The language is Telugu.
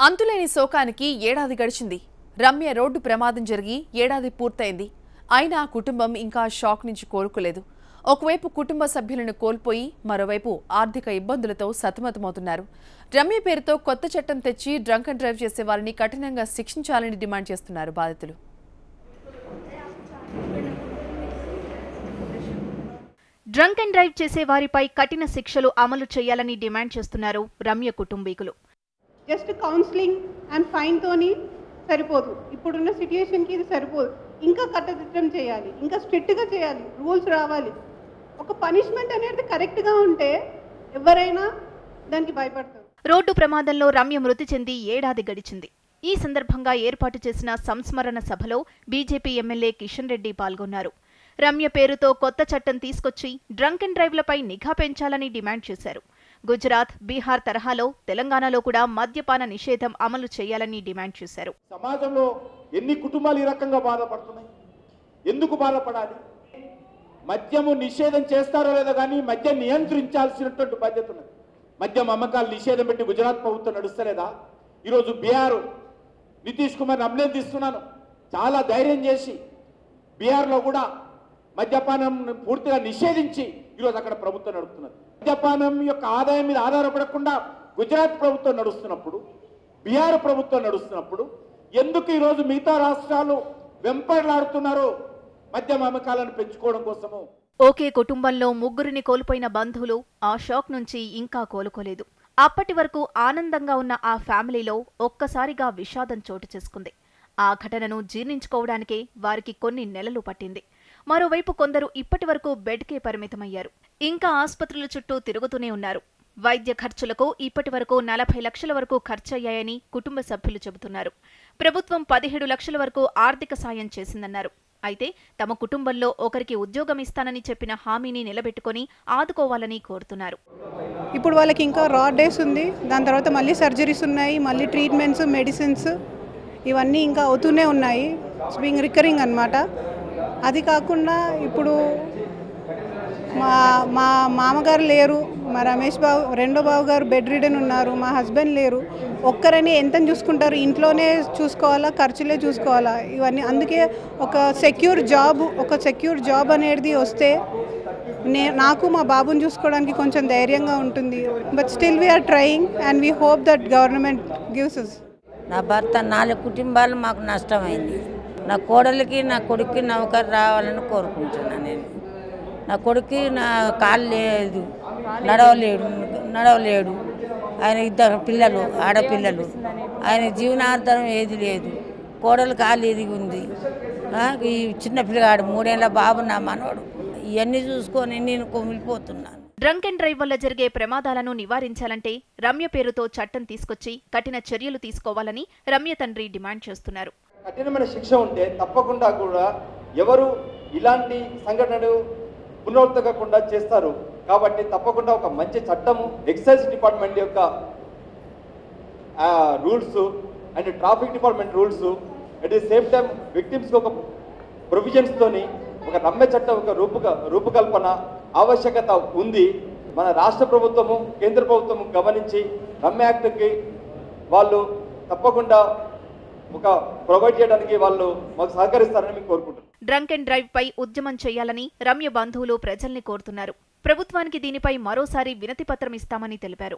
అంతులేని శోకానికి ఏడాది గడిచింది. రమ్య రోడ్డు ప్రమాదం జరిగి ఏడాది పూర్తయింది. అయినా కుటుంబం ఇంకా షాక్ నుంచి కోలుకోలేదు. ఒకవైపు కుటుంబ సభ్యులను కోల్పోయి మరోవైపు ఆర్థిక ఇబ్బందులతో సతమతమవుతున్నారు. రమ్య పేరుతో కొత్త చట్టం తెచ్చి డ్రంక్ అండ్ డ్రైవ్ చేసే వారిని కఠినంగా శిక్షించాలని డిమాండ్ చేస్తున్నారు బాధితులు. డ్రంక్ అండ్ డ్రైవ్ చేసే వారిపై కఠిన శిక్షలు అమలు చేయాలని డిమాండ్ చేస్తున్నారు రమ్య కుటుంబీకులు. జస్ట్ కౌన్సిలింగ్ అండ్ ఫైన్ తోని సరిపోదు. ఇప్పుడున్న సిట్యుయేషన్కి ఇది సరిపోదు. ఇంకా కట్టుదిట్టం చేయాలి, ఇంకా స్ట్రిక్ట్గా చేయాలి, రూల్స్ రావాలి. ఒక పనిష్మెంట్ అనేది కరెక్ట్గా ఉంటే ఎవరైనా దానికి భయపడతారు. రోడ్డు ప్రమాదంలో రమ్య మృతి చెంది ఏడాది గడిచింది. ఈ సందర్భంగా ఏర్పాటు చేసిన సంస్మరణ సభలో బీజేపీ ఎమ్మెల్యే కిషన్ రెడ్డి పాల్గొన్నారు. రమ్య పేరుతో కొత్త చట్టం తీసుకొచ్చి డ్రంక్ అండ్ డ్రైవ్లపై నిఘా పెంచాలని డిమాండ్ చేశారు. గుజరాత్, బీహార్ తరహాలో తెలంగాణలో కూడా మద్యపాన నిషేధం అమలు చేయాలని డిమాండ్ చేశారు. సమాజంలో ఎన్ని కుటుంబాలు ఈ రకంగా బాధపడుతున్నాయి? ఎందుకు బాధపడాలి? మద్యము నిషేధం చేస్తారో లేదో కానీ మద్యం నియంత్రించాల్సినటువంటి బాధ్యత ఉన్నది. మద్యం అమ్మకాలు నిషేధం పెట్టి గుజరాత్ ప్రభుత్వం నడుస్తలేదా? ఈరోజు బీహార్ నితీష్ కుమార్ అభినందిస్తున్నాను. చాలా ధైర్యం చేసి బీహార్లో కూడా మద్యపానం పూర్తిగా నిషేధించి ఈరోజు అక్కడ ప్రభుత్వం నడుస్తున్నది. మద్యపానం యొక్క ఆదాయం మీద ఆధారపడకుండా గుజరాత్ ప్రభుత్వం నడుస్తున్నప్పుడు, బీహార్ ప్రభుత్వం నడుస్తున్నప్పుడు ఎందుకు ఈరోజు మిగతా రాష్ట్రాలు వెంపర్లాడుతున్నారో మద్యం అమ్మకాలను పెంచుకోవడం కోసము. ఒకే కుటుంబంలో ముగ్గురిని కోల్పోయిన బంధువులు ఆ షాక్ నుంచి ఇంకా కోలుకోలేదు. అప్పటి వరకు ఆనందంగా ఉన్న ఆ ఫ్యామిలీలో ఒక్కసారిగా విషాదం చోటు చేసుకుంది. ఆ ఘటనను జీర్ణించుకోవడానికే వారికి కొన్ని నెలలు పట్టింది. మరోవైపు కొందరు ఇప్పటి వరకు బెడ్కే పరిమితమయ్యారు. ఇంకా ఆసుపత్రుల చుట్టూ తిరుగుతూనే ఉన్నారు. వైద్య ఖర్చులకు ఇప్పటి వరకు 40 లక్షల వరకు ఖర్చయ్యాయని కుటుంబ సభ్యులు చెబుతున్నారు. ప్రభుత్వం 17 లక్షల వరకు ఆర్థిక సాయం చేసిందన్నారు. అయితే తమ కుటుంబంలో ఒకరికి ఉద్యోగం ఇస్తానని చెప్పిన హామీని నిలబెట్టుకుని ఆదుకోవాలని కోరుతున్నారు. ఇప్పుడు వాళ్ళకి ఇంకా రా డేస్ ఉంది. దాని తర్వాత మళ్ళీ సర్జరీస్ ఉన్నాయి, మళ్ళీ ట్రీట్మెంట్స్, మెడిసిన్స్ ఇవన్నీ ఇంకా అవుతూనే ఉన్నాయి. ఇట్స్ బీయింగ్ రికరింగ్ అన్నమాట. అది కాకుండా ఇప్పుడు మా మామగారు లేరు, మా రమేష్ బాబు రెండో బాబు గారు బెడ్ రిడెన్ ఉన్నారు, మా హస్బెండ్ లేరు. ఒక్కరని ఎంత చూసుకుంటారు? ఇంట్లోనే చూసుకోవాలా, ఖర్చులే చూసుకోవాలా, ఇవన్నీ. అందుకే ఒక సెక్యూర్ జాబ్ అనేది వస్తే నాకు మా బాబుని చూసుకోవడానికి కొంచెం ధైర్యంగా ఉంటుంది. But still we are trying and we hope that government gives us. నా భర్త 4 కుటుంబాలు మాకు నష్టమైంది. నా కోడలికి నా కొడుక్కి నౌకరు రావాలని కోరుకుంటున్నాను. నేను నా కొడుక్కి నా కాలు లేదు, నడవలేడు. ఆయన 2 పిల్లలు, ఆడపిల్లలు. ఆయన జీవనాధారం ఏది లేదు. కోడలు కాలు ఎదిగి ఉంది. ఈ చిన్న పిల్లగాడు 3 ఏళ్ల బాబు నా మనవడు. ఇవన్నీ చూసుకొని నేను కొమిలిపోతున్నాను. డ్రంక్ అండ్ డ్రైవ్ వల్ల జరిగే ప్రమాదాలను నివారించాలంటే రమ్య పేరుతో చట్టం తీసుకొచ్చి కఠిన చర్యలు తీసుకోవాలని రమ్య తండ్రి డిమాండ్ చేస్తున్నారు. కఠినమైన శిక్ష ఉంటే తప్పకుండా కూడా ఎవరు ఇలాంటి సంఘటనలు పునరావృతకుండా చేస్తారు. కాబట్టి తప్పకుండా ఒక మంచి చట్టము, ఎక్సైజ్ డిపార్ట్మెంట్ యొక్క rules and traffic department rules, at the same time విక్టిమ్స్కి ఒక ప్రొవిజన్స్తోని ఒక రమ్య చట్టం ఒక రూపకల్పన ఆవశ్యకత ఉంది. మన రాష్ట్ర ప్రభుత్వము, కేంద్ర ప్రభుత్వము గమనించి రమ్య యాక్ట్కి వాళ్ళు తప్పకుండా ఒక ప్రొవైడ్ చేయడానికి వాళ్ళు మాకు సహకరిస్తారని మేము కోరుకుంటున్నాం. డ్రంక్ అండ్ డ్రైవ్ పై ఉద్యమం చేయాలని రమ్య బంధువులు ప్రజల్ని కోరుతున్నారు. ప్రభుత్వానికి దీనిపై మరోసారి వినతి పత్రం ఇస్తామని తెలిపారు.